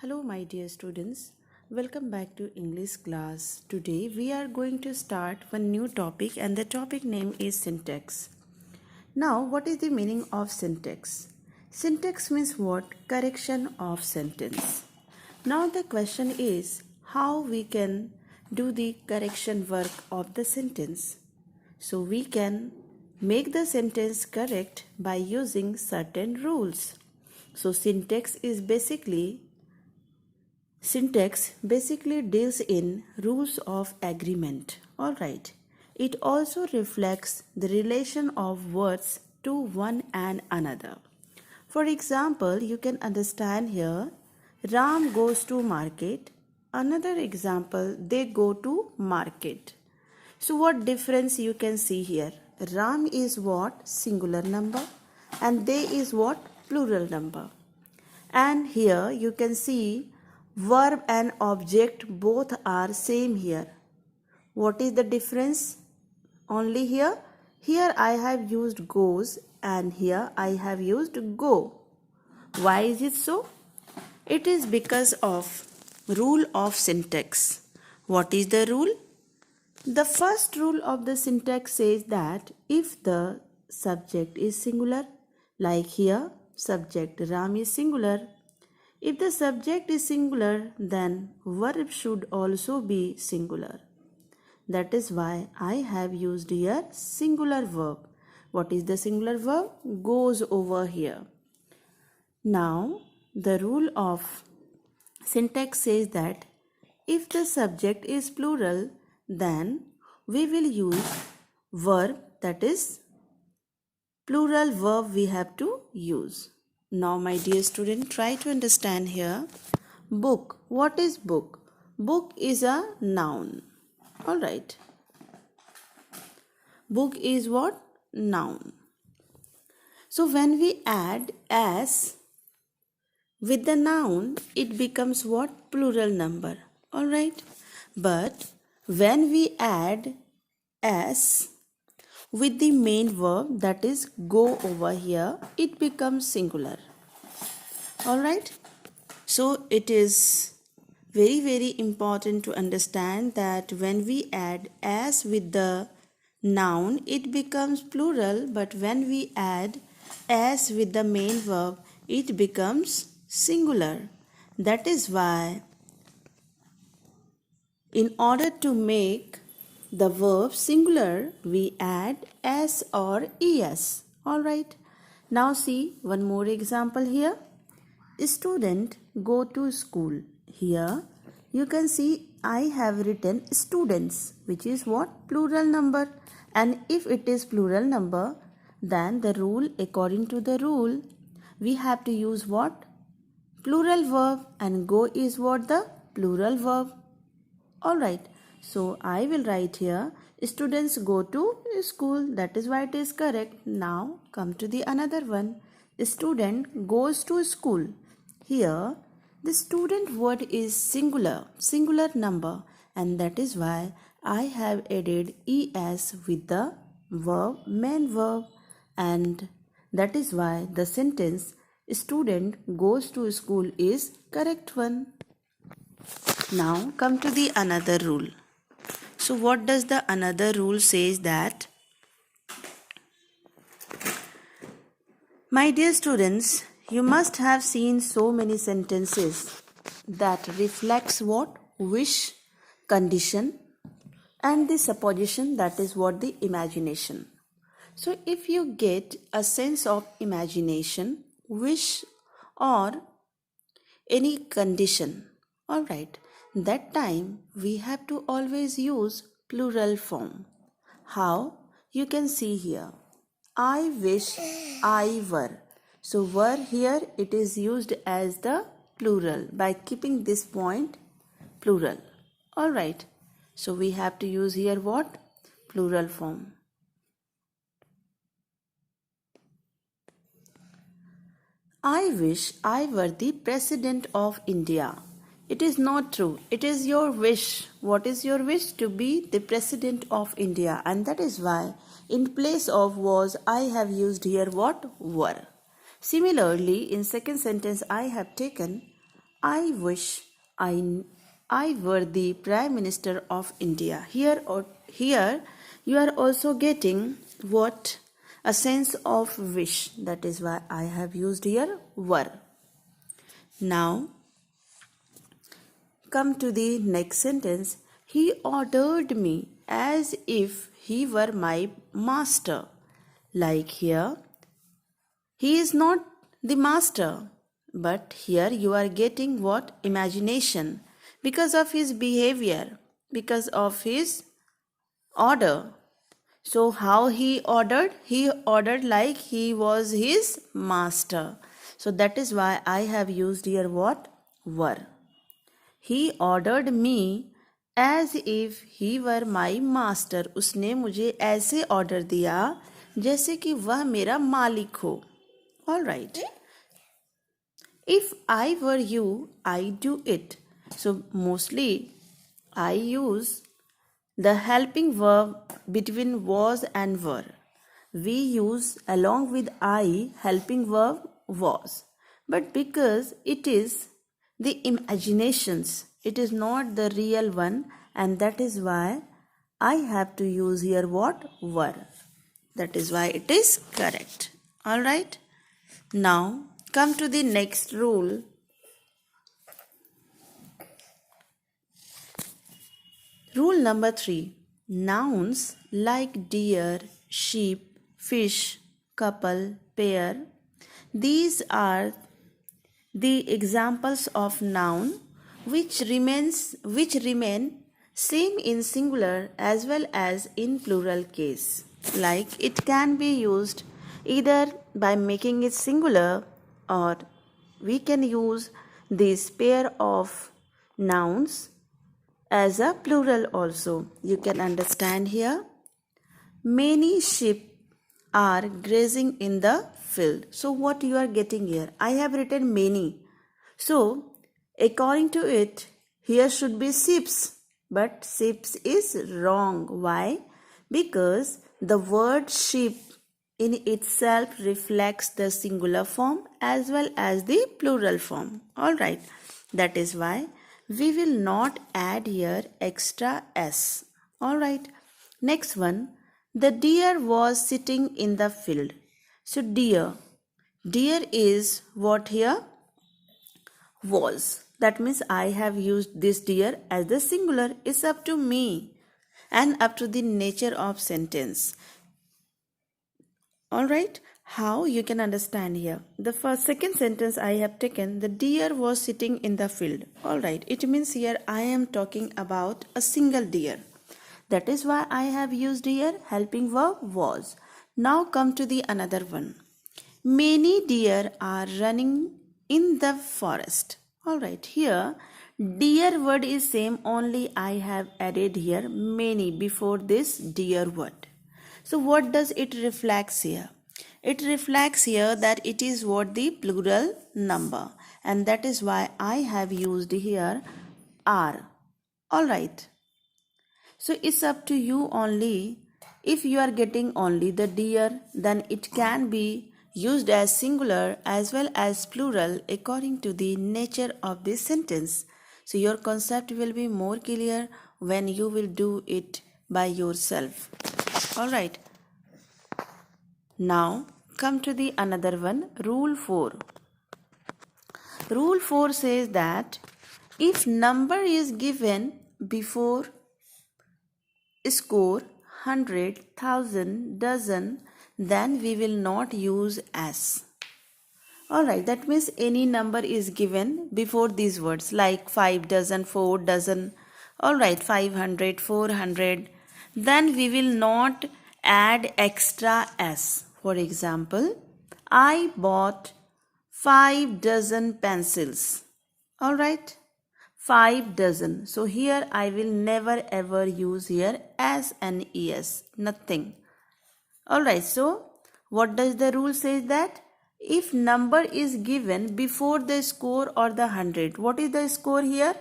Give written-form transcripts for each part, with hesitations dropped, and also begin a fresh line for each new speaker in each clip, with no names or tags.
Hello, my dear students. Welcome back to English class. Today we are going to start one new topic, and the topic name is syntax. Now, what is the meaning of syntax? Syntax means what? Correction of sentence. Now, the question is how we can do the correction work of the sentence. So, we can make the sentence correct by using certain rules. So, Syntax basically deals in rules of agreement. Alright. It also reflects the relation of words to one and another. For example, you can understand here Ram goes to market. Another example, they go to market. So what difference you can see here? Ram is what? Singular number, and they is what? Plural number. And here you can see verb and object both are same here. What is the difference? Only here I have used goes and here I have used go. Why is it so? It is because of rule of syntax. What is the rule? The first rule of the syntax says that if the subject is singular, like here subject Ram is singular. If the subject is singular, then verb should also be singular. That is why I have used here singular verb. What is the singular verb? Goes over here. Now, the rule of syntax says that if the subject is plural, then we will use verb, that is plural verb we have to use. Now, my dear student, try to understand here. Book. What is book? Book is a noun. Alright. Book is what? Noun. So, when we add as with the noun, it becomes what? Plural number. Alright. But when we add as with the main verb, that is go over here, it becomes singular. Alright. So it is very important to understand that when we add as with the noun, it becomes plural, but when we add as with the main verb, it becomes singular. That is why in order to make the verb singular, we add s or es. Alright. Now see one more example here. Student go to school. Here you can see I have written students, which is what? Plural number. And if it is plural number, then the rule, according to the rule, we have to use what? Plural verb, and go is what? The plural verb. Alright. So I will write here students go to school. That is why it is correct. Now come to the another one. Student goes to school. Here the student word is singular number, and that is why I have added es with the verb, main verb, and that is why the sentence student goes to school is correct one. Now come to the another rule. So what does the another rule says that? My dear students, you must have seen so many sentences that reflects what? Wish, condition, and the supposition, that is what? The imagination. So if you get a sense of imagination, wish, or any condition, alright, that time we have to always use plural form. How? You can see here. I wish I were. So were here it is used as the plural by keeping this point plural. Alright. So we have to use here what? Plural form. I wish I were the President of India. It is not true. It is your wish. What is your wish? To be the President of India. And that is why in place of was, I have used here what? Were. Similarly, in second sentence I have taken I wish I were the Prime Minister of India. Here you are also getting what? A sense of wish. That is why I have used here were. Now come to the next sentence. He ordered me as if he were my master. Like here, he is not the master, but here you are getting what? Imagination. Because of his behavior, because of his order. So, how he ordered? He ordered like he was his master. So, that is why I have used here what? Were. He ordered me as if he were my master. उसने मुझे ऐसे order दिया जैसे कि वह मेरा मालिक हो. All right. If I were you, I do it. So mostly I use the helping verb between was and were. We use along with I helping verb was. But because it is the imaginations, it is not the real one, and that is why I have to use here what? Were. That is why it is correct. Alright. Now come to the next rule. Rule number 3. Nouns like deer, sheep, fish, couple, pair. These are the examples of noun which remain same in singular as well as in plural case. Like it can be used either by making it singular, or we can use this pair of nouns as a plural also. You can understand here. Many sheep are grazing in the field. So what you are getting here? I have written many. So according to it, here should be sheeps. But sheeps is wrong. Why? Because the word sheep in itself reflects the singular form as well as the plural form. Alright. That is why we will not add here extra s. Alright. Next one. The deer was sitting in the field. So deer. Deer is what here? Was. That means I have used this deer as the singular. It's up to me and up to the nature of sentence. Alright. How you can understand here? The second sentence I have taken, the deer was sitting in the field. Alright. It means here I am talking about a single deer. That is why I have used here helping verb was. Now come to the another one. Many deer are running in the forest. Alright, here deer word is same, only I have added here many before this deer word. So what does it reflects here? It reflects here that it is what? The plural number, and that is why I have used here are. Alright. So it's up to you only. If you are getting only the deer, then it can be used as singular as well as plural according to the nature of this sentence. So your concept will be more clear when you will do it by yourself. Alright. Now come to the another one, rule 4. Rule 4 says that if number is given before score, 100, 1000, dozen, then we will not use as. Alright, that means any number is given before these words like 5 dozen, 4 dozen, alright, 500, 400, then we will not add extra s. For example, I bought 5 dozen pencils. Alright. 5 dozen. So here I will never ever use here as and es. Nothing. Alright. So what does the rule say that? If number is given before the score or the 100. What is the score here?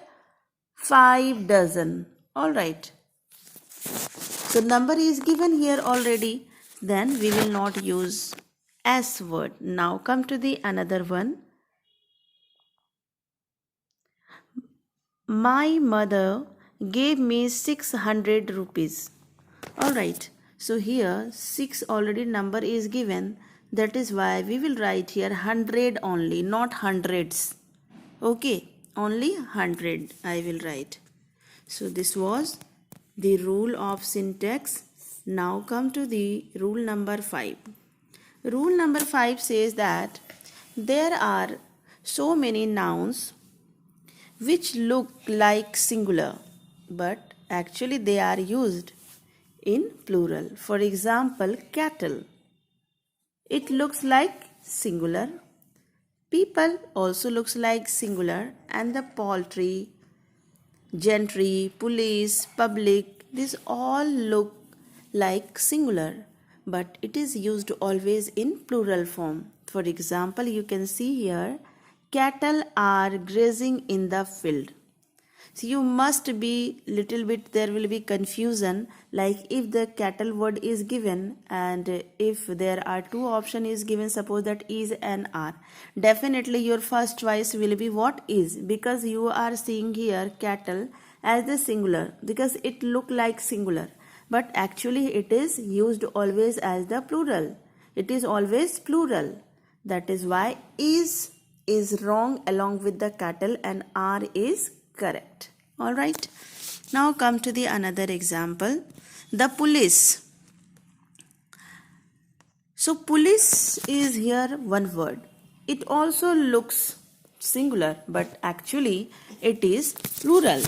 5 dozen. Alright. So number is given here already. Then we will not use as word. Now come to the another one. My mother gave me 600 rupees. Alright, so here 6 already number is given. That is why we will write here 100 only, not hundreds. Okay, only 100 I will write. So this was the rule of syntax. Now come to the rule number 5. Rule number 5 says that there are so many nouns which look like singular, but actually they are used in plural. For example, cattle. It looks like singular. People also looks like singular, and the poultry, gentry, police, public, these all look like singular, but it is used always in plural form. For example, you can see here, cattle are grazing in the field. So you must be little bit, there will be confusion, like if the cattle word is given and if there are two option is given, suppose that is and are, definitely your first choice will be what is, because you are seeing here cattle as the singular because it look like singular, but actually it is used always as the plural. It is always plural. That is why is wrong along with the cattle and are is correct. Alright. Now come to the another example. The police. So police is here one word. It also looks singular, but actually it is plural.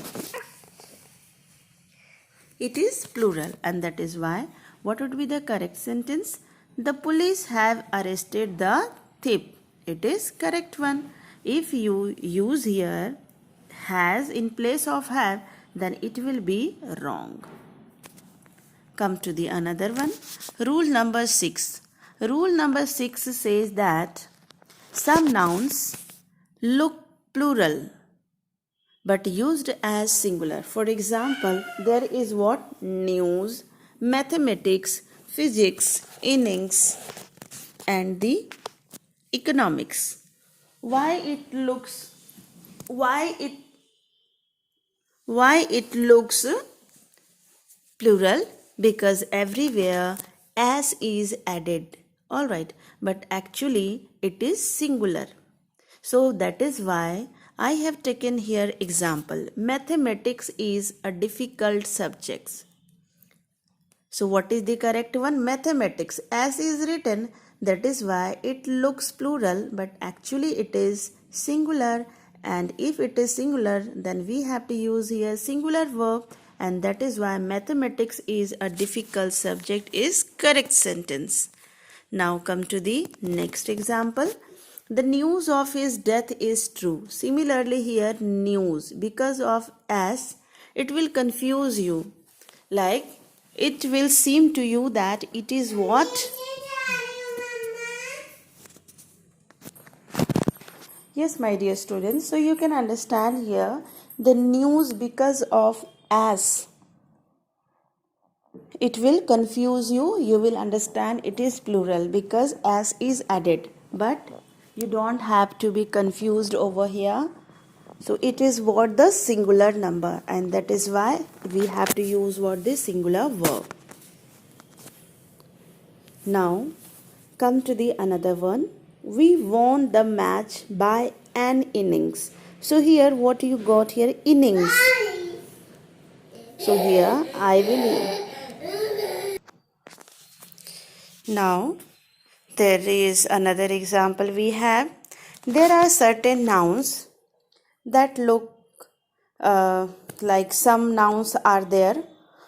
It is plural, and that is why what would be the correct sentence? The police have arrested the thief. It is correct one. If you use here has in place of have, then it will be wrong. Come to the another one. Rule number 6. Rule number 6 says that some nouns look plural but used as singular. For example, there is what? News, mathematics, physics, innings, and the economics. Why it looks plural? Because everywhere as is added. Alright, but actually it is singular. So that is why I have taken here example. Mathematics is a difficult subject. So what is the correct one? Mathematics. As is written, that is why it looks plural, but actually it is singular. And if it is singular, then we have to use here singular verb, and that is why mathematics is a difficult subject is correct sentence. Now come to the next example. The news of his death is true. Similarly here news, because of as, it will confuse you. Like it will seem to you that it is what? Yes, my dear students, so you can understand here the news because of as. It will confuse you. You will understand it is plural because as is added. But you don't have to be confused over here. So it is what? The singular number, and that is why we have to use what? The singular verb. Now come to the another one. We won the match by an innings. So here what you got here? Innings. So here I will. Now there is another example we have. There are certain nouns that look like some nouns are there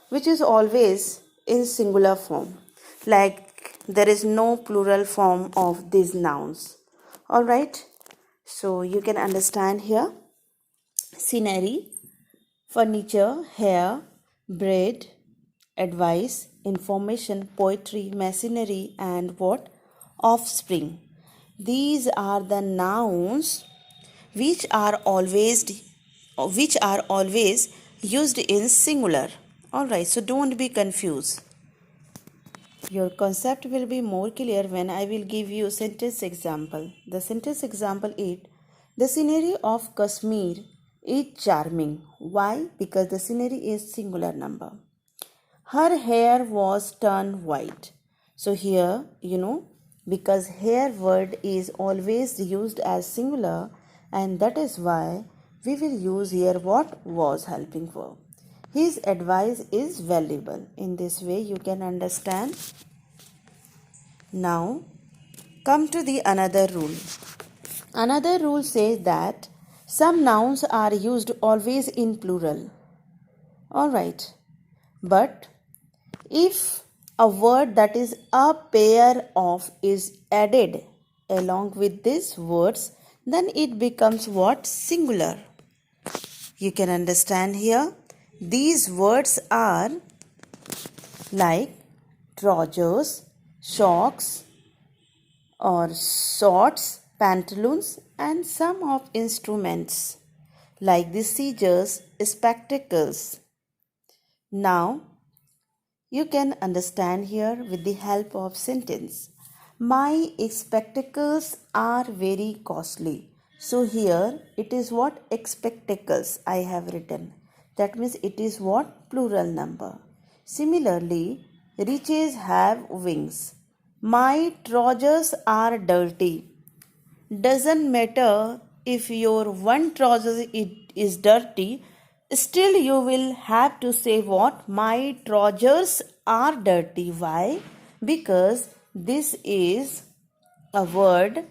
which is always in singular form, like there is no plural form of these nouns. Alright, so you can understand here scenery, furniture, hair, bread, advice, information, poetry, machinery, and what? Offspring. These are the nouns which are always used in singular. Alright, so don't be confused. Your concept will be more clear when I will give you sentence example. The sentence example 8. The scenery of Kashmir is charming. Why? Because the scenery is singular number. Her hair was turned white. So here, because hair word is always used as singular, and that is why we will use here what was helping verb. His advice is valuable. In this way you can understand. Now come to the another rule. Another rule says that some nouns are used always in plural. Alright. But if a word that is a pair of is added along with these words, then it becomes what? Singular. You can understand here. These words are like trousers, socks or shorts, pantaloons, and some of instruments like the scissors, spectacles. Now you can understand here with the help of sentence. My spectacles are very costly. So here it is what? Spectacles I have written. That means it is what? Plural number. Similarly, riches have wings. My trousers are dirty. Doesn't matter if your one trouser is dirty, still you will have to say what? My trousers are dirty. Why? Because this is a word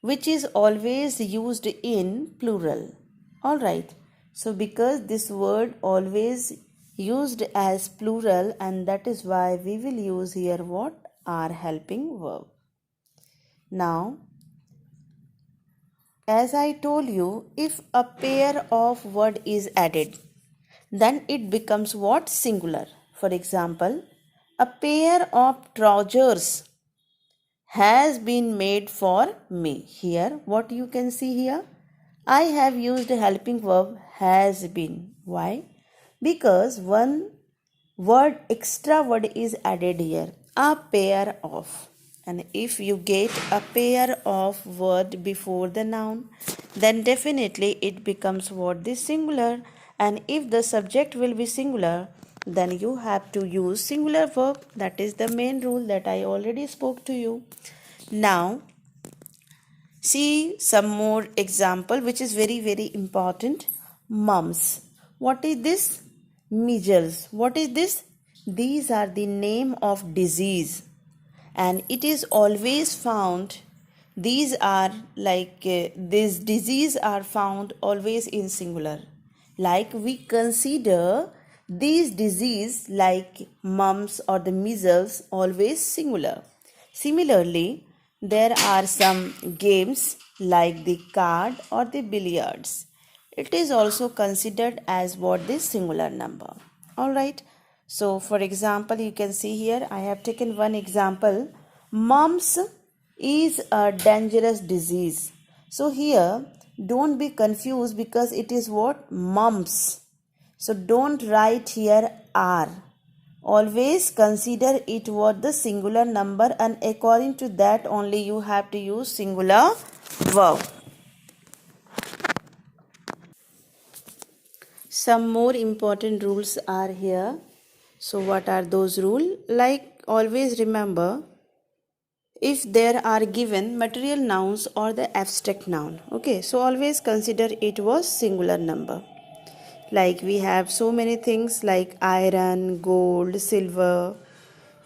which is always used in plural. Alright. So because this word always used as plural, and that is why we will use here what? Are helping verb. Now as I told you, if a pair of word is added, then it becomes what? Singular. For example, a pair of trousers has been made for me. Here, what you can see here? I have used a helping verb has been. Why? Because one word, extra word is added here. A pair of. And if you get a pair of word before the noun, then definitely it becomes what? The singular. And if the subject will be singular, then you have to use singular verb. That is the main rule that I already spoke to you. Now, see some more example which is very, very important. Mumps. What is this? Measles. What is this? These are the name of disease. And it is always found, these are like these disease are found always in singular. Like we consider these disease like mumps or the measles always singular. Similarly, there are some games like the card or the billiards. It is also considered as what? This singular number. Alright. So for example, you can see here I have taken one example. Mumps is a dangerous disease. So here don't be confused because it is what? Mumps. So don't write here are. Always consider it what? The singular number, and according to that only you have to use singular verb. Some more important rules are here. So what are those rules? Like always remember, if there are given material nouns or the abstract noun, okay, so always consider it was singular number. Like we have so many things like iron, gold, silver.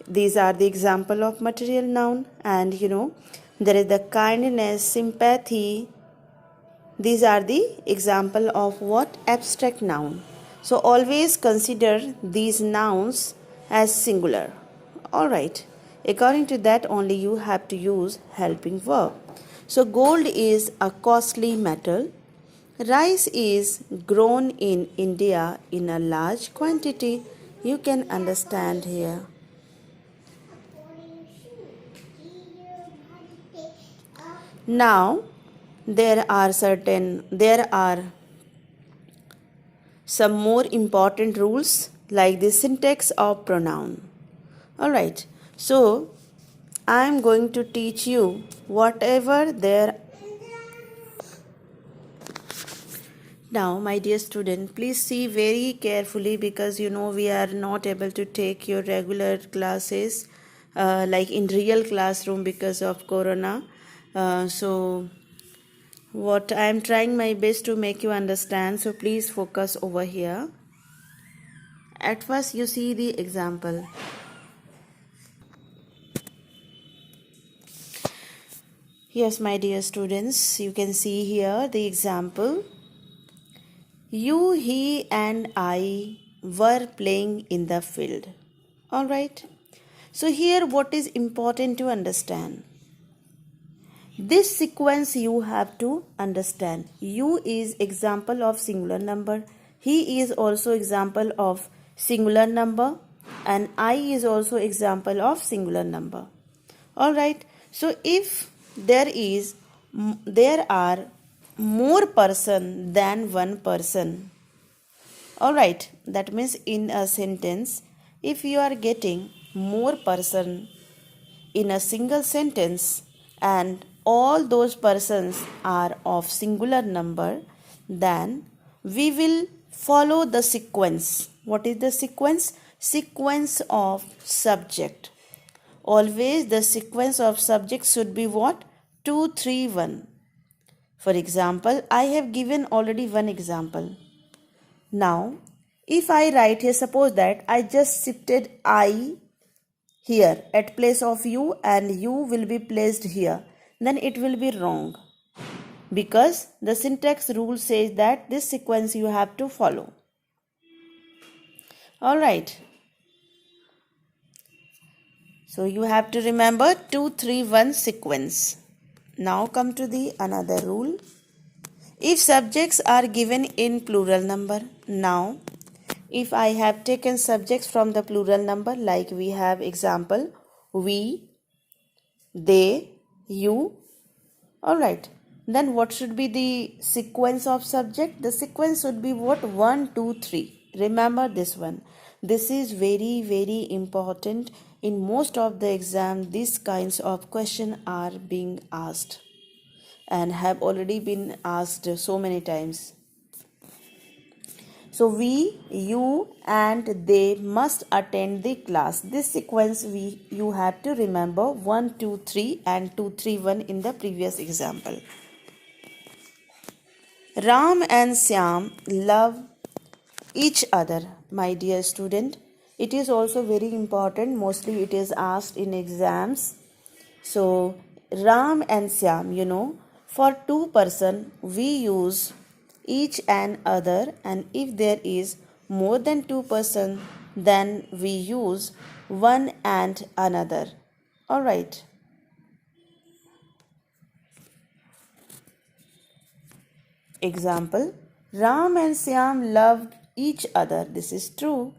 These are the example of material noun. And there is the kindness, sympathy. These are the example of what? Abstract noun. So always consider these nouns as singular. Alright. According to that only you have to use helping verb. So gold is a costly metal. Rice is grown in India in a large quantity. You can understand here. Now there are some more important rules like the syntax of pronoun. Alright, so I am going to teach you whatever there. Now, my dear student, please see very carefully because we are not able to take your regular classes like in real classroom because of corona. So what I am trying my best to make you understand, so please focus over here. At first you see the example. Yes, my dear students, you can see here the example. You, he and I were playing in the field. Alright. So here what is important to understand? This sequence you have to understand. You is example of singular number. He is also example of singular number. And I is also example of singular number. Alright. So if there are more person than one person. Alright. That means in a sentence, if you are getting more person in a single sentence and all those persons are of singular number, then we will follow the sequence. What is the sequence? Sequence of subject. Always the sequence of subject should be what? 2, 3, 1. For example, I have given already one example. Now, if I write here, suppose that I just shifted I here at place of you and you will be placed here, then it will be wrong because the syntax rule says that this sequence you have to follow. Alright. So you have to remember 2, 3, 1 sequence. Now come to the another rule. If subjects are given in plural number, now if I have taken subjects from the plural number, like we have example we, they, you, alright, then what should be the sequence of subject? The sequence should be what? 1, 2, 3. Remember this one. This is very, very important. In most of the exam, these kinds of questions are being asked and have already been asked so many times. So we, you and they must attend the class. This sequence you have to remember 1, 2, 3 and 2, 3, 1 in the previous example. Ram and Syam love each other, my dear student. It is also very important. Mostly it is asked in exams. So Ram and Syam, for two person we use each and other, and if there is more than two person then we use one and another. Alright. Example, Ram and Syam loved each other. This is true.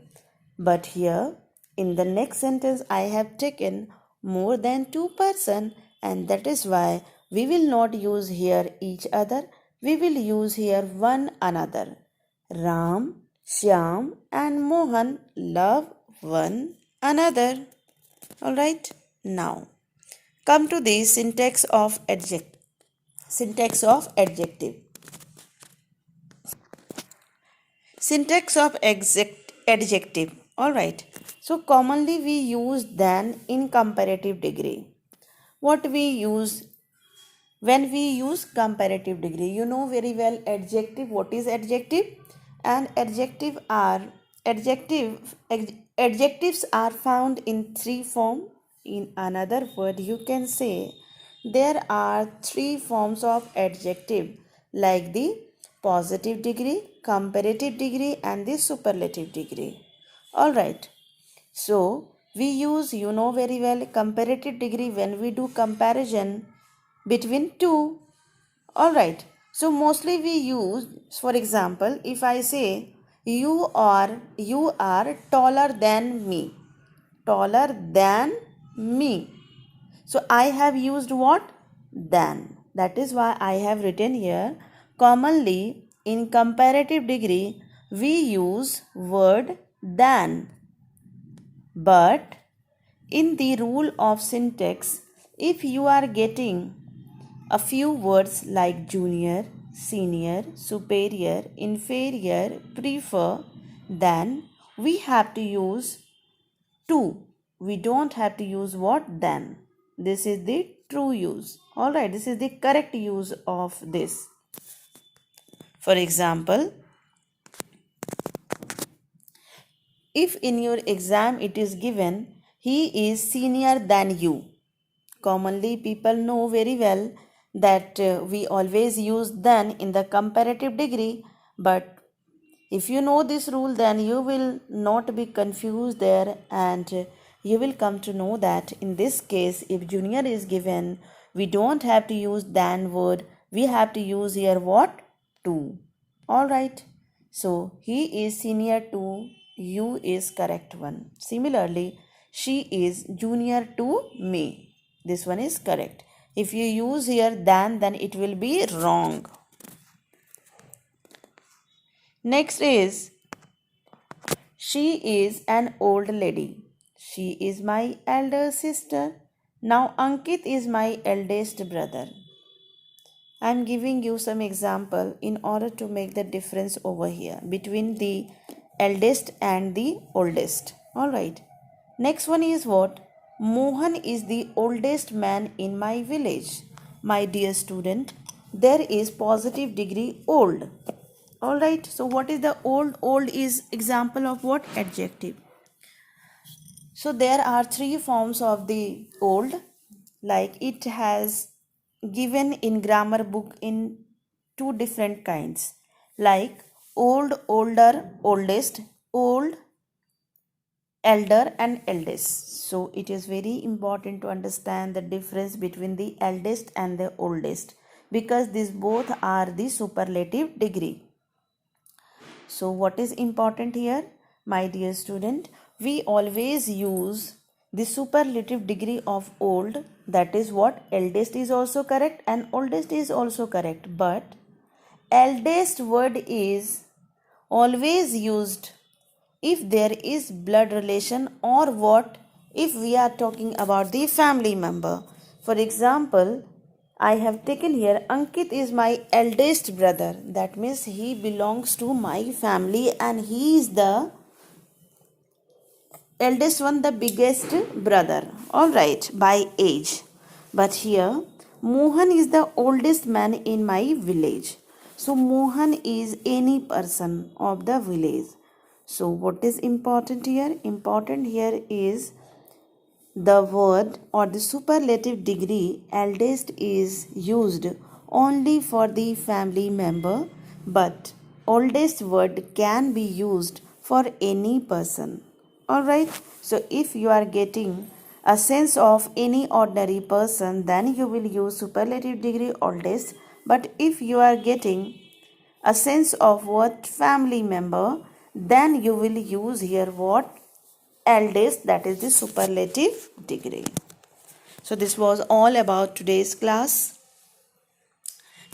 But here in the next sentence I have taken more than two person, and that is why we will not use here each other. We will use here one another. Ram, Shyam and Mohan love one another. Alright. Now come to the syntax of adjective. Syntax of adjective. Syntax of adjective. Alright. So commonly we use than in comparative degree. What we use when we use comparative degree? You know very well adjective. What is adjective? And adjectives are found in three forms. In another word, you can say there are three forms of adjective, like the positive degree, comparative degree and the superlative degree. Alright. So we use, very well, comparative degree when we do comparison between two. Alright. So mostly we use, for example, if I say you are taller than me. Taller than me. So I have used what? Than. That is why I have written here, commonly in comparative degree we use word than. But in the rule of syntax, if you are getting a few words like junior, senior, superior, inferior, prefer, then we have to use to. We don't have to use what then. This is the true use. Alright, this is the correct use of this. For example, if in your exam it is given, he is senior than you. Commonly, people know very well that we always use than in the comparative degree, but if you know this rule, then you will not be confused there, and you will come to know that in this case, if junior is given, we don't have to use than word, we have to use here what? To. Alright, so he is senior to you is correct one. Similarly, she is junior to me. This one is correct. If you use here than, then it will be wrong. Next is, she is an old lady. She is my elder sister. Now Ankit is my eldest brother. I am giving you some example in order to make the difference over here between the eldest and the oldest. Alright. Next one is what? Mohan is the oldest man in my village. My dear student, there is positive degree old. Alright, so what is the old? Old is example of what? Adjective. So there are three forms of the old, like it has given in grammar book in two different kinds, like old, older, oldest, old, elder and eldest. So it is very important to understand the difference between the eldest and the oldest, because these both are the superlative degree. So what is important here, my dear student? We always use the superlative degree of old, that is what? Eldest is also correct and oldest is also correct, but eldest word is always used if there is blood relation, or what? If we are talking about the family member. For example, I have taken here Ankit is my eldest brother. That means he belongs to my family and he is the eldest one, the biggest brother. Alright, by age. But here, Mohan is the oldest man in my village. So Mohan is any person of the village. So what is important here? Important here is the word or the superlative degree eldest is used only for the family member, but oldest word can be used for any person. Alright, so if you are getting a sense of any ordinary person, then you will use superlative degree oldest. But if you are getting a sense of what? Family member, then you will use here what? Eldest, that is the superlative degree. So this was all about today's class.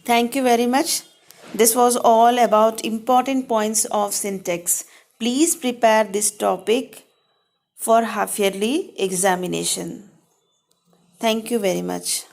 Thank you very much. This was all about important points of syntax. Please prepare this topic for half yearly examination. Thank you very much.